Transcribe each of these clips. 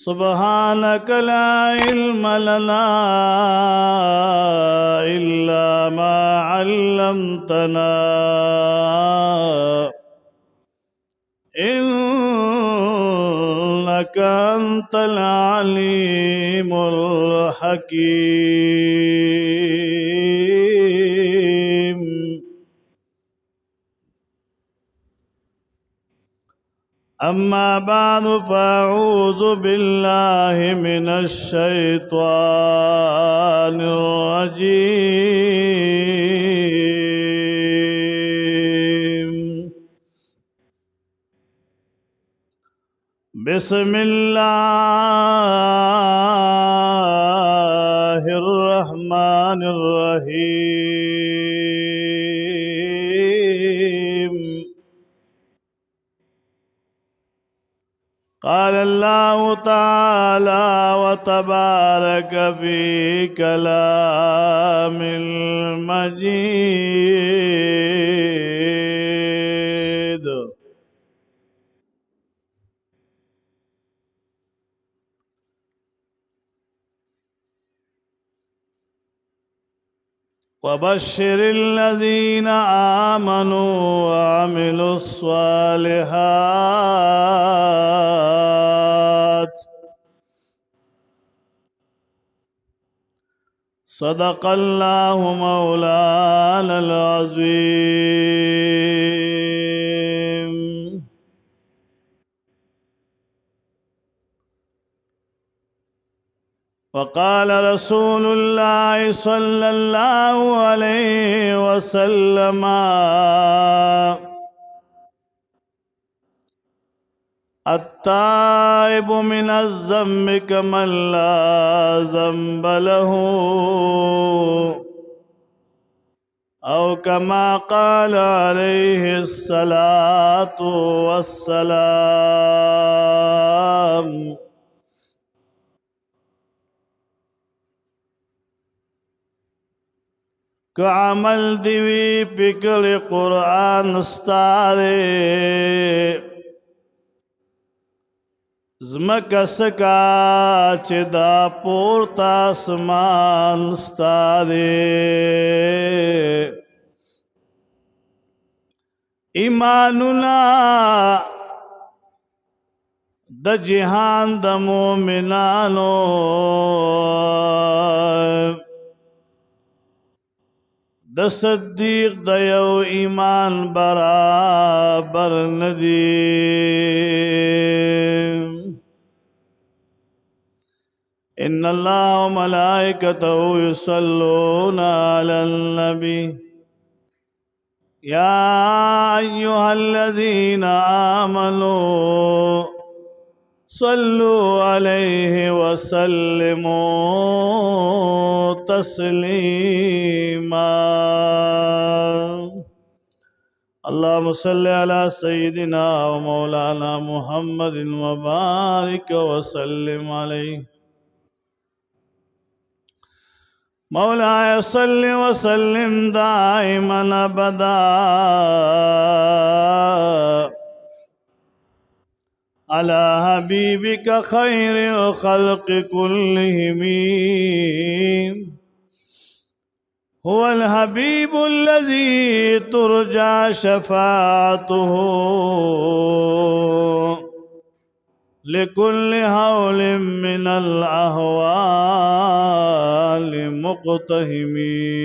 سبحانك لا علم لنا إلا ما علمتنا إنك أنت العليم الحكيم. أما بعد فأعوذ بالله من الشيطان الرجيم. بسم الله الرحمن الرحيم. قال الله تعالى وتبارك في كلام المجيد. وبشر الذين آمنوا وعملوا الصالحات. صدق الله مولانا العظيم. وقال رسول الله صلى الله عليه وسلم: التائب من الذنب كمن لا ذنب له، أو كما قال عليه الصلاة والسلام. کہ عمل دیوی پکل قرآن استارے زمک سکا چدا پورتا سمان استارے ایماننا د جہان د مومنانو د صدیق د یو ایمان برابر ندی. ان اللہ و ملائکتہ یصلون علی النبی یا ایہا الذین آمنوا صلوا علیہ وسلموا تسلیما. اللہم صل علی سیدنا و مولانا محمد وبارک وسلم علیہ. مولاي صل وسلم دائما ابدا على حبيبك خير الخلق كلهم. هو الحبيب الذي ترجى شفاعته لكل هول من الأهوال مقتحمين.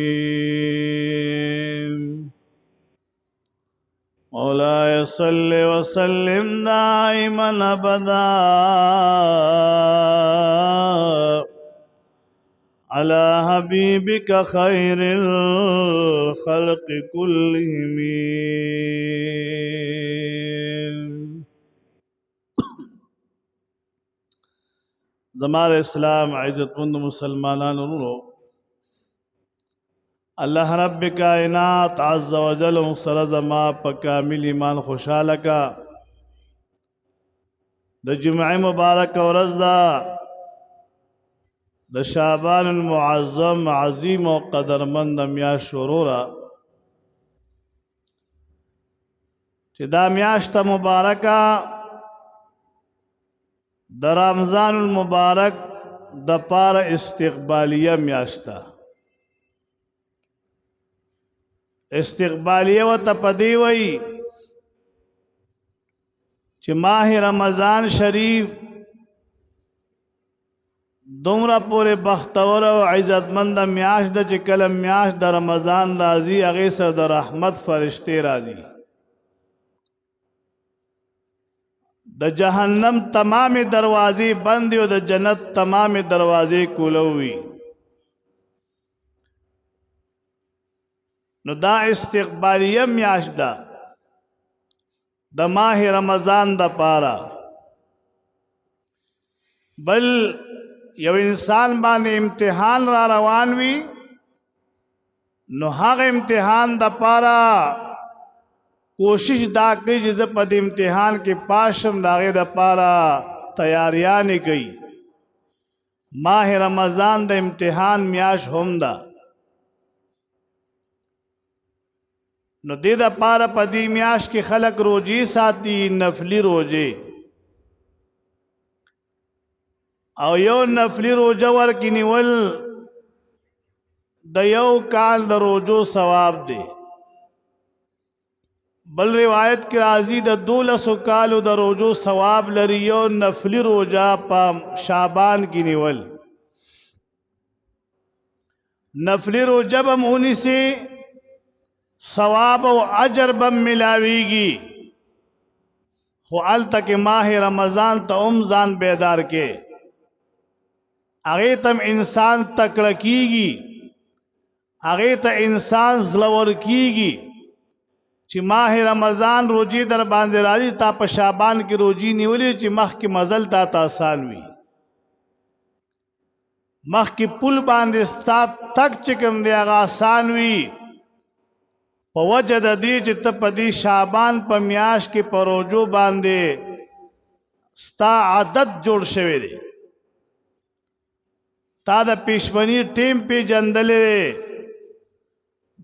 مولاي صل وسلم دائما أبدا على حبيبك خير الخلق كلهم. زمار اسلام عزت مند مسلمانان رونو، اللہ رب کائنات عز و جل سر زما پا کامل ایمان خوشحال کا د جمعہ مبارک ورځ دا د شعبان المعظم عظیم و قدرمند میاشت شرورا چې دا میاشت مبارکه د رمضان المبارک د پاره استقبالیه میاشتا استقبالیه و تپدی وی چې ماہ رمضان شریف دومره پورې بختور او عزتمند میاشت د چې کله میاشت د رمضان راځي هغه سره د رحمت فرشته راځي د جهنم تمام دروازې بند او د جنت تمام دروازې کولوي نو دا استقبالیه میاشت ده د ماہ رمضان د پاره بل یو انسان باندې امتحان را روان وي نو هغه امتحان د پاره کوشش دا کوي چې زه په دې امتحان کې پاس شم د هغې دپاره تیاریانې کوي ماہ رمضان د امتحان میاشت هم ده نو دې دپاره په دې میاشت کې خلک روجې ساتي نفلي روجې او یو نفلی روجه ورکی نیول د یو کال د روجو ثواب دی بل روایت کی راضی د 12 کالو د روجو ثواب لري یو نفلی روجه په شعبان کی نیول نفلی روجه بم اونی سے ثواب او اجر بم ملاویگی خو التک ماہ رمضان تا ځان بیدار کے هغه تم انسان تکړه کیږي هغه ته انسان زلور کیږي چې ماہ رمضان روزي در باندې راځي تا په شعبان کې روزي نیولې چې مخ کې مزل تا آسان وي مخ کې پل باندې سات تک چکم دی هغه آسان وي په وجه د دې چې ته په دې شعبان په میاش کې په روزو باندې ستا عادت جوړ شوی دی تا د پیشمنی ټیم پی جندلې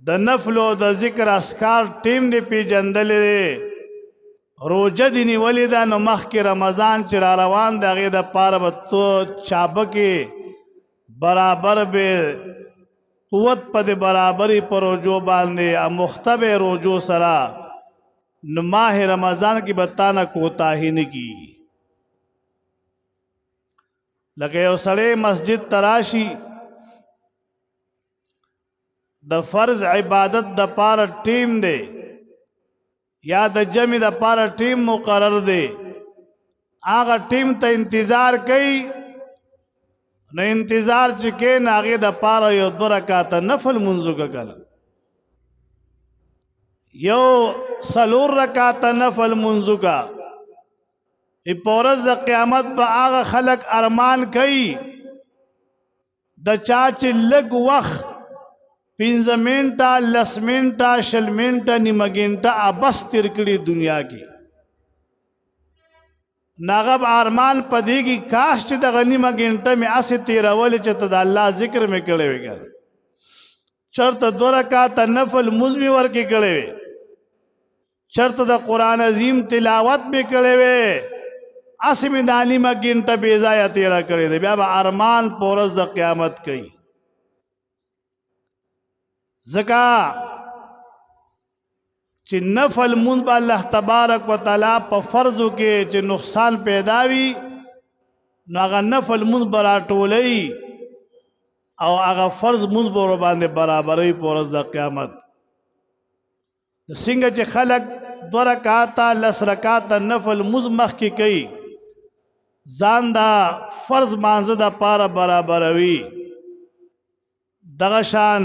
د نفل او د ذکر اسکار ټیم دی پی جندلې روزه دی نیولې ده نو مخکې رمضان چې را روان دی هغې دپاره به تو چابکې برابر به قوت په د برابري په روزو باندې مختبه روزو سره نو ماہ رمضان کې به تا نه کوتاهي نه کیږي لکه یو سړی مسجد تراشی د فرض عبادت د پاره ټیم دی یا د جمع د پاره ټیم مقرر دی هغه ټیم ته انتظار کوي نو انتظار چې کې نه هغې د پاره یو 2 رکعاته نفل منځ وکړه یو 4 رکعاته نفل منځ وکړه پورز د قیامت به هغه خلق ارمان کوي د چا چې لږ وخت 15 منټه 10 منټه 20 منټه نیمه ګنټه ابس تیر کړي دنیا کې ناغب ارمان پدې کې کاش چې د نیمه ګنټه مې اسې تیرول چې ته د الله ذکر مې کړی وي چرته 2 رکعاته نفل منځ مې ورکې کړی وي چرته د قرآن عظیم تلاوت مې کړی وي اسی میں دانی ما گنٹا بیزایا تیرا کرے دے بیا با ارمان پورز دا قیامت کئی زکا چی نفل من با اللہ تبارک و تعالی پا فرضو کے چی نقصان پیداوی نو اگا نفل من برا ٹولی او اگا فرض من برو باندے برابری پورز دا قیامت سنگا چی خلق 2 رکعاتا 10 رکعاتا نفل مزمخ کی کئی ځان دا فرض مانزه دا پاره برابروي دغه شان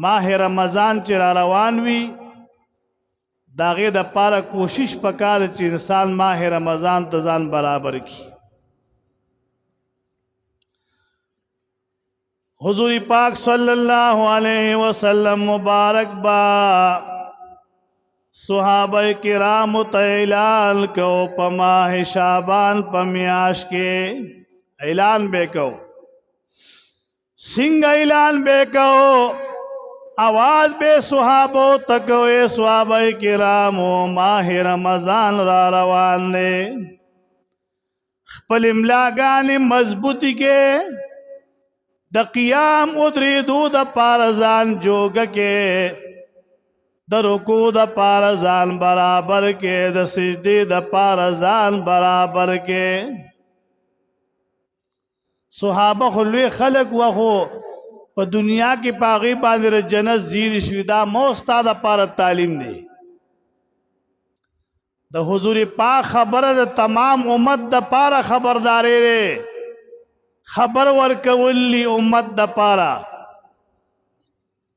ماہ رمضان چې را روان وي د هغې د پاره کوشش پکار چې انسان ماہ رمضان ته ځان برابر کړي حضور پاک صلی اللہ علیہ وسلم مبارک با صحابہ کرام اعلان کو پماہ شعبان پمیاش کے اعلان بے کو سنگ اعلان بے کو آواز بے صحابو تکو اے صحابہ کرام ماہ رمضان را روان دے خپل املاګانې مضبوطی کې د قیام ادریدو د پاره ځان جوګه کې د رکوع د پاره ځان برابر کې د سجدې د پاره ځان برابر کې صحابه خو لوی خلق وخو په دنیا کې پاغي باندې جنت زیر شوی دا موستا د پاره تعلیم دی د حضور پاک خبره د تمام امت د پاره خبرداري لري خبر ورکولی امت د پاره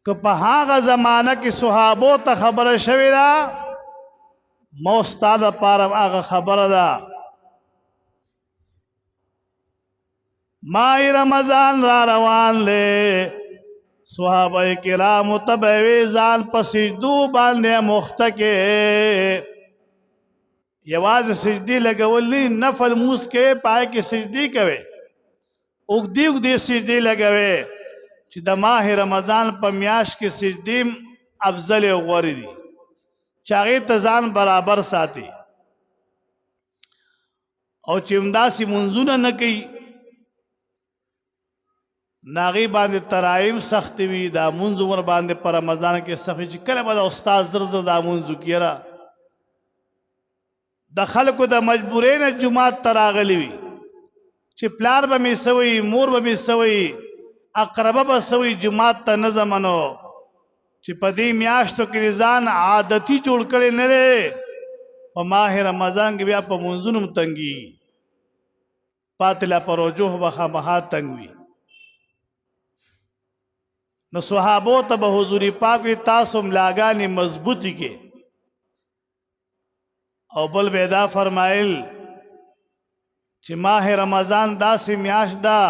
که په هغه زمانہ کې صحابو ته خبره شوی دا موستا د پاره هغه خبره ده ماہ رمضان را روان لے صحابہ کرام تبوی ځان په سجدو باندې مختکه یواز سجدی لګولې نفل موس کې پای کې سجدی کوي اوګدی سجدی لګوي چې د ماہ رمضان په میاش کې سجدی افضل او غوړي دي چاغه ته ځان برابر ساتي او چې امداسي منځونه نه کوي ناغي باندې ترایم سخت وي دا منځ ور باندې پر رمضان کې سخت چې کله به استاد زرزر دا منځ کیرا د خلکو د مجبورین جمعات تراغلی وي چې پلار به می سوي مور به می سوي اقربه به سوي جمعات ته نه زمنو چې په دې میاشتو کې ځان عادتي جوړ کړي نه لري په ماہ رمضان کې بیا په منځونو تنګي پاتله پروجوه بخا مها تنګوي نو صحابو ته به حضور پاک تاسو ملاګانی مضبوطی کې او بل بیدا فرمایل چې ماہ رمضان داسې میاش دا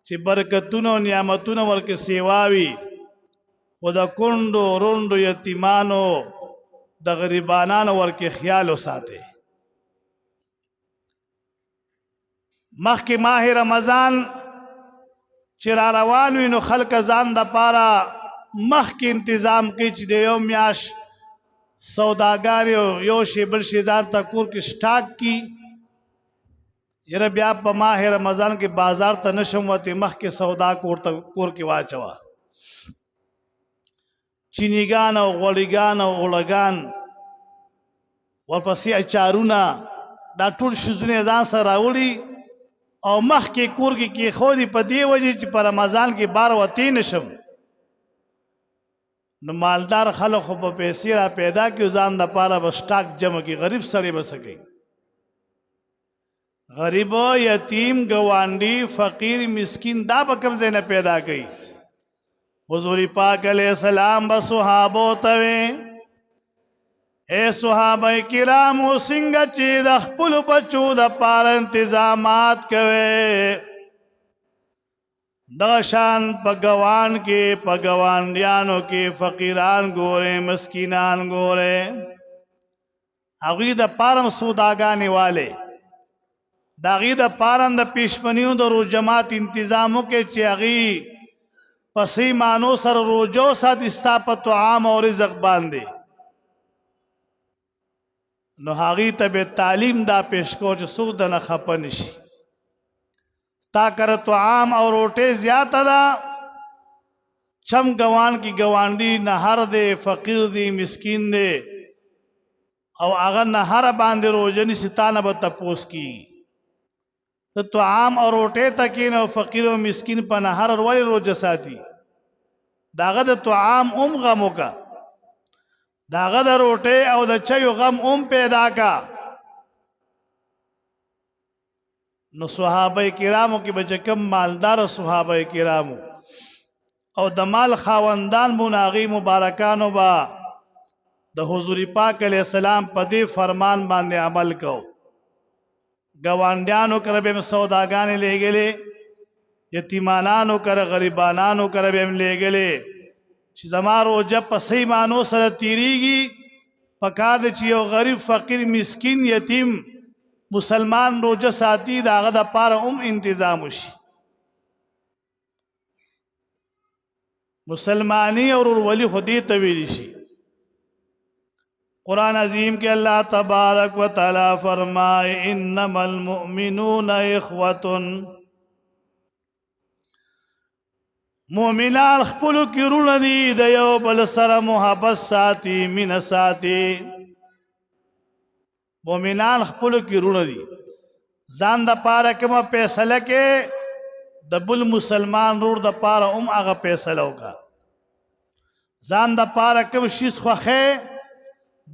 چې برکتونو نعمتونو ورکه سیواوي او د کندو روندو یتیمانو د غریبانانو ورکه خیال وساته مخکې ماہ رمضان چې را روان وي نو خلک ځان د پاره مخکې تنظیم کوي چې د یو میاش سوداګار یو شی بل شی ځان ته کور کې سٹاک کی یره بیا په ماہ رمضان کې بازار ته نشم وته مخکې سودا کور کې واچوا چینیګان او غوړیګان او غړګان ورپسې اچارونه دا ټول شزونه ځان سره راوړي او مخ کې کور کې خودي په دی وجه چې په رمضان کې بار وتی نشم نو مالدار خلک خو په پیسې را پیدا کیو ځان د پاره به سٹاک جمع کی غریب سړی بسکي غریب یتیم گوانډي فقیر مسکین دا به کوم ځای نه پیدا کړي حضور پاک علیہ السلام به صحابو ته اے صحابہ کرامو څنګه چې د خپل بچو د پاره انتظامات کوي دا شان په ګوان کې په ګوانډیانو کې فقیران ګوره مسکینان ګوره هغه د پاره سوداګانی والے دا غي د پاره د پښمنیو د روز جماعت تنظیمو کې چې هغه پسې مانو سره روزو سات استاپت عام او رزق باندې نو هغه ته به تعلیم دا پیش کو چې څوک د نه خپن شي تا کر تو عام اور روټه زیاته دا چم گوان کی گوانډي نهر دے فقیر دی مسکین دے او هغه نهر باندې روزنی ستانه به تپوس کی تو عام اور روټه تکین او فقیر او مسکین په نهر ورولې روزه ساتي داغه د تو عام غمو کا داغه د روټه او د چيو غم پیدا کا نو صحابه کرامو کې بچ کم مالدار صحابه کرامو او د مال خاوندان مناغي مبارکانو با د حضور پاک علیہ السلام په دې فرمان باندې عمل کو گوانډیانو کړه به سوداګانې لګلې یتیمانانو کړه غریبانانو کړه به لګلې چې زمارو جب پسې مانو سره تیریږي پکاد چې یو غریب فقیر مسکین یتیم مسلمان روزه ساتي داغه د پاره انتظام وشي مسلمانی اور ولی خودی تویل شي قرآن عظیم کے اللہ تبارک و تعالی فرمائے انما المؤمنون اخوة مومنان خپلو کی رون دی د یو بل سره محبت ساتي مینه ساتي مومنان خپلو کی رون دی ځان د پاره کومه فیصله کې د بل مسلمان رور د پاره هغه فیصله وکړه ځان د پاره کوم شیز خوښه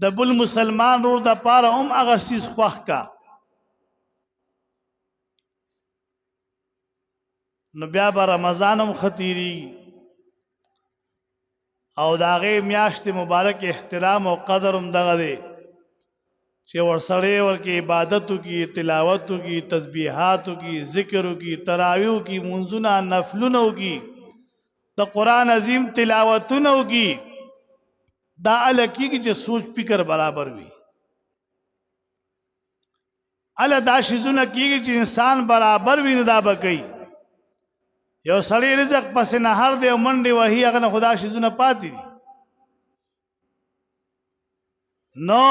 د بل مسلمان رور د پاره هغه شیز خوښ کا نو بیا به رمضان هم خطیری او د هغې میاشتې مبارک احترام او قدر هم دغه دی چې ورسړی ورکې عبادت وکړي تلاوت وکړي تسبیحات وکړي ذکر وکړي تراویح وکړي منځونه نفلونه وکړي د قرآن عظیم تلاوتونه وکړي دا هله کېږي چې سوچ فکر برابر وي هله دا شیزونه کېږي چې انسان برابر وي نو دا به کوي یو سړی رزق پس نهر دی او منډې وهي هغه نه خدا شیزونه پاتې دي نو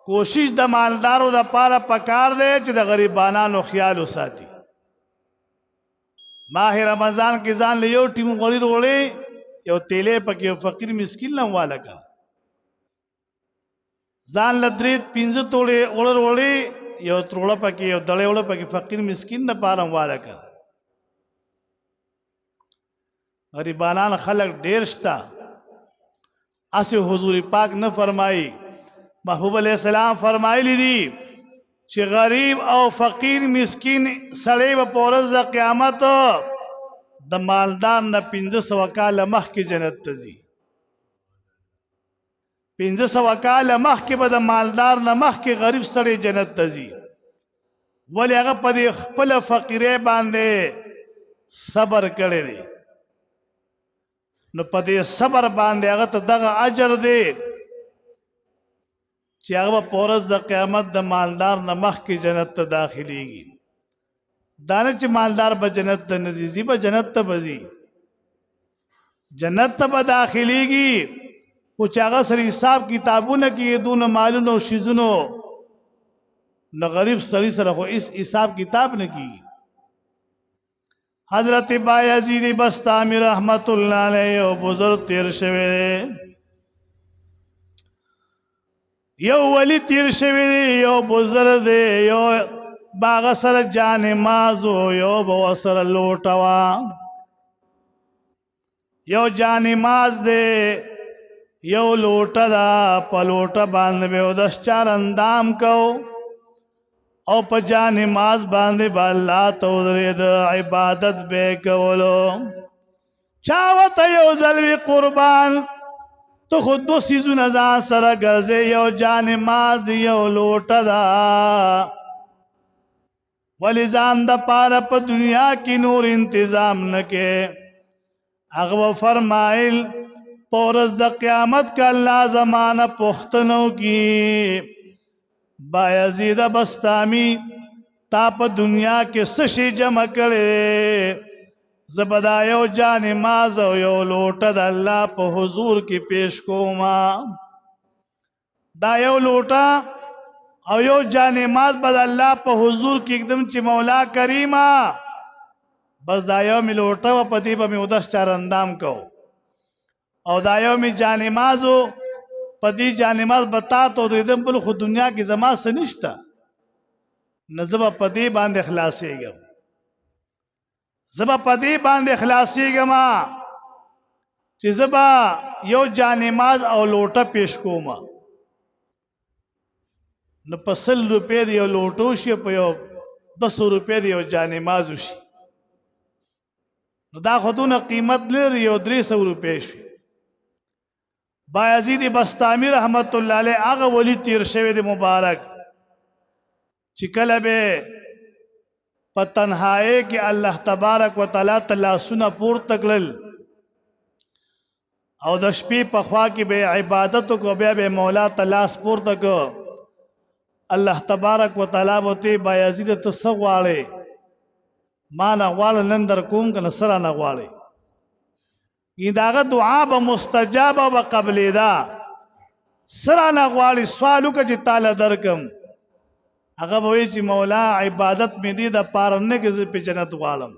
کوشش د مالدارو د پاره پکار دی چې د غریبانو خیال وساتي ماه رمضان کې ځان له یو ټیم غوړي وروړي یو تیلې پکې فقیر مسکین نه واله کا ځان له درې پنځه توړې وروړي یو تروړه پکې یو دړې وړه پکې فقیر مسکین نه پاره واله کا غریبانان خلق ډیر شتا اسه حضور پاک نه فرمایي محبوب علیہ السلام فرمایلی دي چې غریب او فقیر مسکین سړی به په ورځ د قیامت د مالدار نه 1500 کاله مخکې جنت ته ځي 1500 کاله مخکې به د مالدار نه مخکې غریب سړی جنت ته ځي ولې هغه په دې خپل فقیرې باندې صبر کړی دی نو په دې صبر باندې هغه ته دغه اجر دی چې هغه په ورځ د قیامت د مالدار نه مخکې جنت ته داخليږي دا نه چې مالدار به جنت ته نه ځي به جنت ته به ځي جنت ته به داخليږي خو چې هغه سره حساب کتابونه کې دونه مالونو او شیزونو نه غریب سړي سره خو هیڅ حساب کتاب نه کیږي حضرت بایزید بسطامی رحمت اللہ علیہ او بزرگ تیر شوی یو ولی تیر شوی یو بزرگ دے یو باغ سر جان مازو یو بو سر لوٹوا یو جان ماز دے یو لوٹا دا پلوٹا باندھ بے او 10 4 اندام کو او په جان ماز باندې با الله توذری د عبادت به کولو چاوته یو ځلوي قربان تو خود دو سیزونه ځان سره ګرځي یو جان ماز یو لوټه دا ولی ځان د پاره په دنیا کې نور انتظام نکې هغه فرمایل پورز د قیامت کا الله زمانہ پختنو کی بایزید بسطامی تا په دنیا کې سشي جمع کړي زبدا یو جان ماز او یو لوټه د الله په حضور کې پیش کوما دا یو لوټه او یو جان ماز بد الله په حضور کې एकदम چې مولا کریما بس دا یو می لوټه و پتی به می 10 4 اندام کو او دا یو می جان مازو پدی جانماز بتا تو دم بل خود دنیا کی زما سنشتا نزبا پدی باندې اخلاصيږم زبا پدی باندې اخلاصيږم چې زبا یو جانماز او لوټه پیش کوم نو په 100 روپے دی یو لوټو شي په یو 200 روپے دی یو جانماز شي نو دا خودونه قیمت لري یو 300 روپے شي بایزید بسطامی رحمت اللہ علیہ آغا ولی تیر شوی دی مبارک چکل بے پا تنہائے کہ اللہ تبارک و تعالی تلاسونا پور تکلل او د شپې په خوا کې به عبادت کو بیا مولا تلاس پور تک الله تبارک و تعالی بوته بایزید تصواله ما نه غواړ نن در کوم کنه سره نه غواړي داغه دعا به مستجاب او قبل دا سرانه غواړي سوال وکړه چې تعالی درکم هغه به وایي چې مولا عبادت مې دې د پاره نه کې زه په جنت غواړم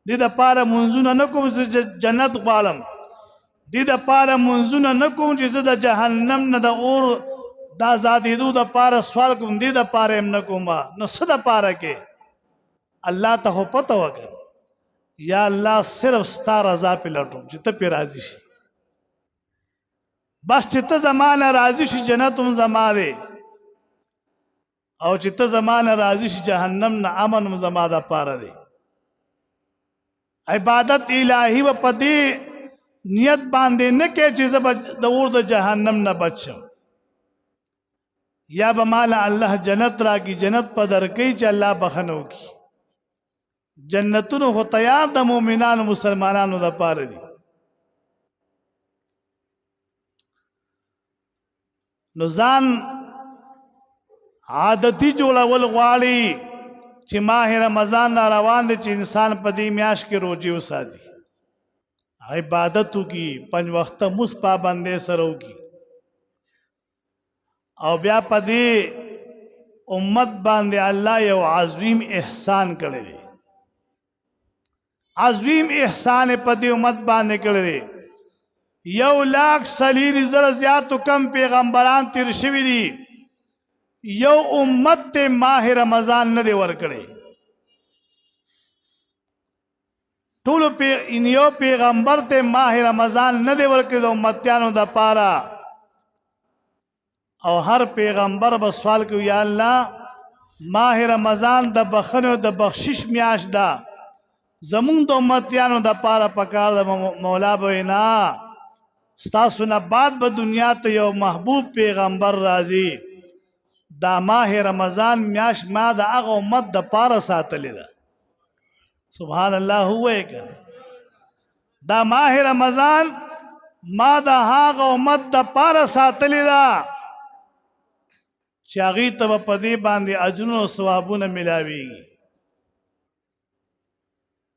دې د پاره منځونه نه کوم چې جنت غواړم دې د پاره منځونه نه کوم چې زه د جهنم نه د اور د آزادېدو د پاره سوال کوم دې د پاره هم نه کوم نو څه د پاره کې الله ته خو پته وکړه یا الله صرف ستا رضا پې لټوم چې ته پې راضي شي بس چې ته زما نه راضي شي جنت هم زما دی او چې ته زما نه راضي شي جهنم نه امن هم زما د پاره دی عبادت الهی و په دې نیت باندې نه کې چې زه به د اور د جهنم نه بچ شم یا به مال الله جنت راکړي جنت په درکې چې الله بخنه وکړي جنتونو خو تیار د مؤمنانو مسلمانانو لپاره دي نو ځان عادتي جوړول غواړي چې ماه رمضان را روان دي چې انسان په دې میاشت کې روزي وساتي عبادت وکړي 5 وخت مس پابندې سره وکړي او بیا په دې امت باندې الله یو عظیم احسان کړی دی عظیم احسان په دې امت باندې کړی دی 1,40,000 زیات کم پیغمبران تیر شوي دي یو امت ته ماه رمضان نه دی ورکړی ټول یو پیغمبر ته ماه رمضان نه دی ورکړی د امتیانو د پاره او هر پیغمبر به سوال کوي یا الله ماه رمضان د بخنو د بخشش میاشت ده زمون د امتیانو د پاره پکار مولا بوینا ستاسو نه بعد به دنیا ته یو محبوب پیغمبر راځي دا ماه رمضان میاش ما د هغه امت د پاره ساتلې ده سبحان الله هوې کړه دا ماه رمضان ما د هغه امت د پاره ساتلې ده چې هغه ته په دې باندې اجرونه او ثوابونه ملاويږي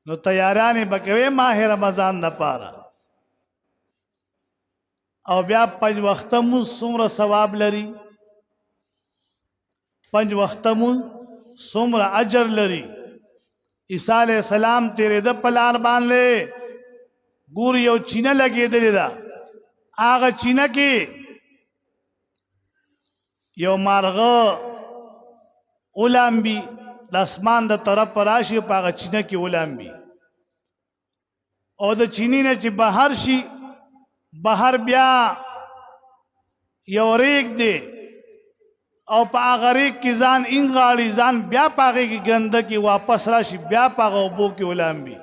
نو تیارانې بکوي ماه رمضان د پاره او بیا 5 وخت مو څومره ثواب لري 5 وخت مو څومره اجر لري عیسی علیہ السلام تیرې د پلار باندې ګور یو چینه لګېدلې ده هغه چینه کې یو مارغه اولامبي د اسمان د طرف راشي په هغه چینه کې اولامبي او د چینې نه چې بهر شي بهر بیا یو ریک دی او په هغه ریک کې ځان انغاړي ځان بیا په هغه کې ګنده کې واپس راشي بیا په هغه اوبو کې اولامبي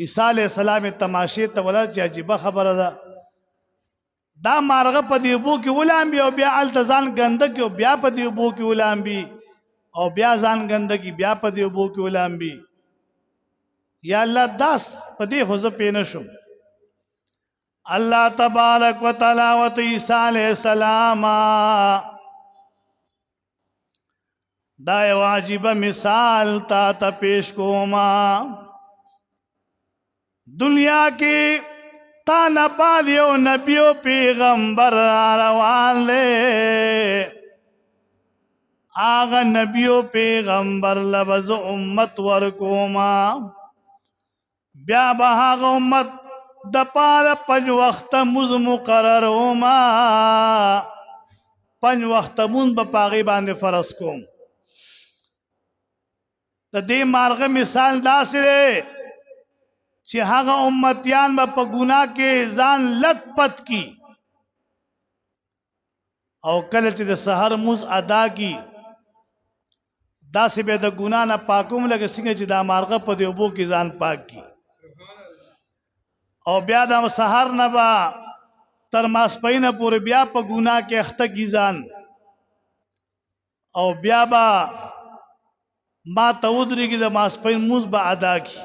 عیسی علیہ السلام تماشې ته ولاړ چې عجیبه خبره ده دا مارغه په دې اوبو کې اولامبي او بیا الته ځان ګنده کې او بیا په دې اوبو کې اولامبي او بیا ځان ګنده کې بیا په دې اوبو کې اولامبي یا الله داس په دې خو زه پې نه شم الله تبارک وتعالى و عیسی علیہ السلام دا یو عجیبه مثال تا پیش کوما دنیا کې تا نه بعد یو نبی او پیغمبر روان لے آغا نبی او پیغمبر لبز امت ورکوما بیا به هغه امت د پاره 5 وخت مز مقرر وما 5 وخت مون په پاغي باندې فرض کوم د دې مارغه مثال داسې دی چې هغه امتیان به په ګناه کې ځان لت پت کی او کله چې د سحر مز ادا کی داسې به د ګناه نه پاکوم لکه څنګه چې دا مارغه په دې اوبو کې ځان پاک کی او بیا د سحر نه با تر ماسپینه پورې بیا په ګناه کې اخته کی ځان او بیا با ما تودريږي د ماسپین موز به ادا کی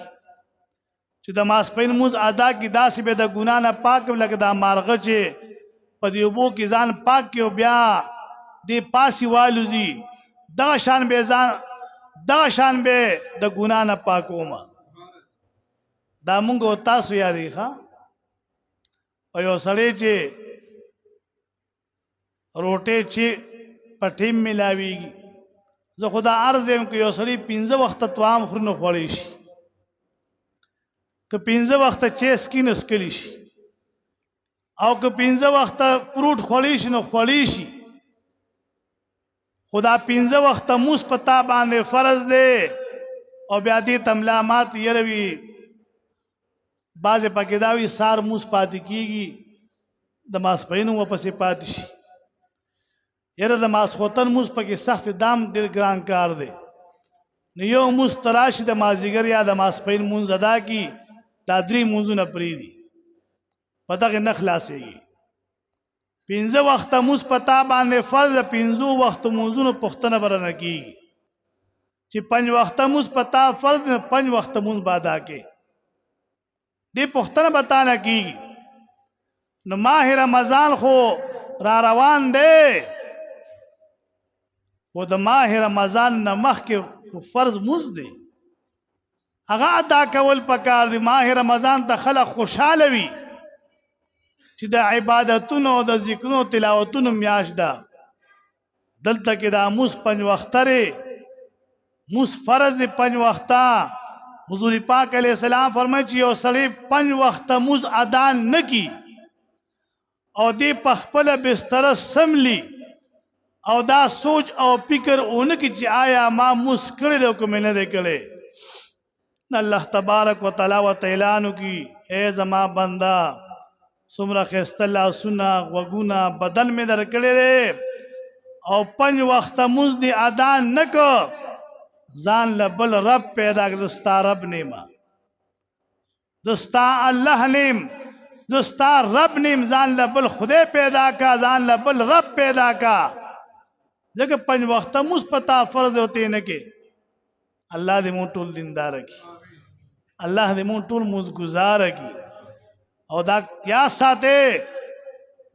چې د ماسپین موز ادا کی داسې به د ګنا نه پاک لکه دا مارغه چې په دې اوبو کې ځان پاک کې بیا دې پاسي والوزي دغه شان به د ګنا نه پاکوما دا مونږ تاسو یادې ښا او یو سړی چې روټې چې په ټیم ملاویږي. زه خدا عرض یم که یو سړی 15 وخته طعام خوري نو خوړی شي، که 15 وخته چای څکي نو څکلی شي، او که 15 وخته فروټ خوړی شي نو خوړی شي. خدا 15 وخته موس په تا باندې فرض دی او بیا دې تملامات یروي. بعضې پکې دا وي سار موس پاتې کېږي د ماسپښین ورپسې پاتې شي. یاره د ماسخوتن موس پکې سخت دام ډېر ګران کار دی. نو یو موس ته راشي د مازدیګر یا د ماسپښین مونځ ادا کړي، دا 3 مونځونه پرېږدي، په دغې نه خلاصېږي. 15 وخته موس په تا باندې فرض د 15 وختو مونځونو پوښتنه به رانه کېږي چې 5 وخته موس په تا فرض نه 5 وخته مونځ به ادا کړې. دې پوښتنه به تا نه کېږي. نو ماه رمضان خو را روان دی، خو د ماه رمضان نه مخکې فرض مونځ دی، هغه ادا کول پکار دی. ماه رمضان ته خلک خوشحاله وي چې د عبادتونو او د ذکرونو تلاوتونو میاشت ده. دلته کې دا مونځ 5 وخته دی، مونځ فرض دی 5 وخته. حضور پاک علیہ السلام فرمایي چې یو سړی 5 وخته مونځ ادا نه کړي او دې په خپله بستره سملي او دا سوچ او فکر اونه کې چې آیا ما مونځ کړی دی که مې نه دی کړی. الله تبارک و تعالی و تعالیٰ کی اے زما بنده څومره ښایسته لاسونه غوږونه بدن مې درکړی دی او 5 وخته مونځ دې ادا نه که، ځان له بل رب پیدا کړه. ستا رب نیمه، زه ستا الله نیم، زه ستا رب نیم. ځان له بل خدای پیدا کا، ځان له بل رب پیدا کا. ځکه 5 وخته مونځ په تا فرض ہوتی نه کې. الله دې مونږ ټول دینداره کړي، الله دې مونږ ټول مونځګزاره کړي. او دا یا ساته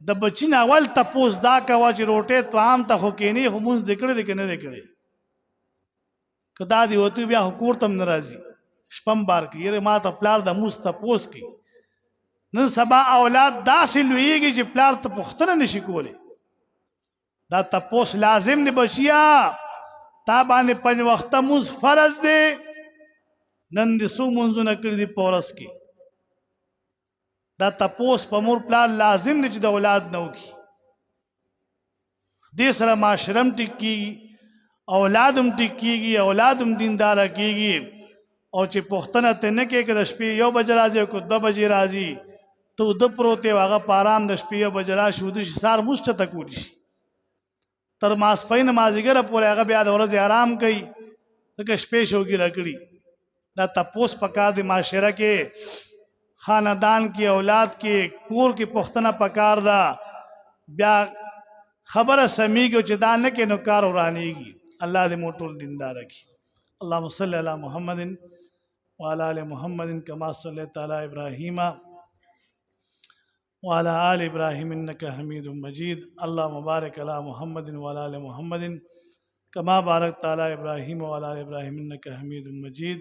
د بچی نه اول تپوس دا کوه چې روټې طعام ته خو کېنی خو مونځ دې کړی دی که نه دی کړی. که دا دې وته بیا خو کور ته هم نه راځي، شپم بار کوي یاره ما ته پلار د مونځ تپوس کوي. نن سبا اولاد داسې لویېږي چې پلار ته پوښتنه نشي کولی. دا تپوس لازم دی بچیا، تا باندې 5 وخته مونځ فرض دی. نن دې څو مونځونه کړي دي په ورځ کې؟ دا تپوس په مور پلار لازم دی چې د اولاد نه وکړي. دې سره معاشره هم ټیک کېږي، اولاد هم ټیک کېږي، اولاد هم دینداره کېږي. او چې پوښتنه ته نه کوې که د شپې 1 بجې راځي او که 2 بجې راځي، ته اوده پروت یې، هغه په ارام د شپې 1 بجې راشي اوده شي، سهار مونځ چېرته کولی شي؟ تر ماسپښین مازدیګره پورې هغه بیا د ورځې آرام کوي، ځکه شپې شوګیره کړي. دا تپوس پکار دی معاشره کې، خاندان کې، اولاد کې، کور کې پوښتنه پکار ده. بیا خبره سمیږي چې دا نه کې نو کار ورانېږي. الله دې مونږ ټول دینداره کړي. اللهم صل علی محمد وعلى آل محمد كما صليت على إبراهيم وعلى آل إبراهيم إنك حميد مجيد. اللهم بارك على محمد وعلى آل محمد كما باركت على إبراهيم وعلى آل إبراهيم إنك حميد مجيد.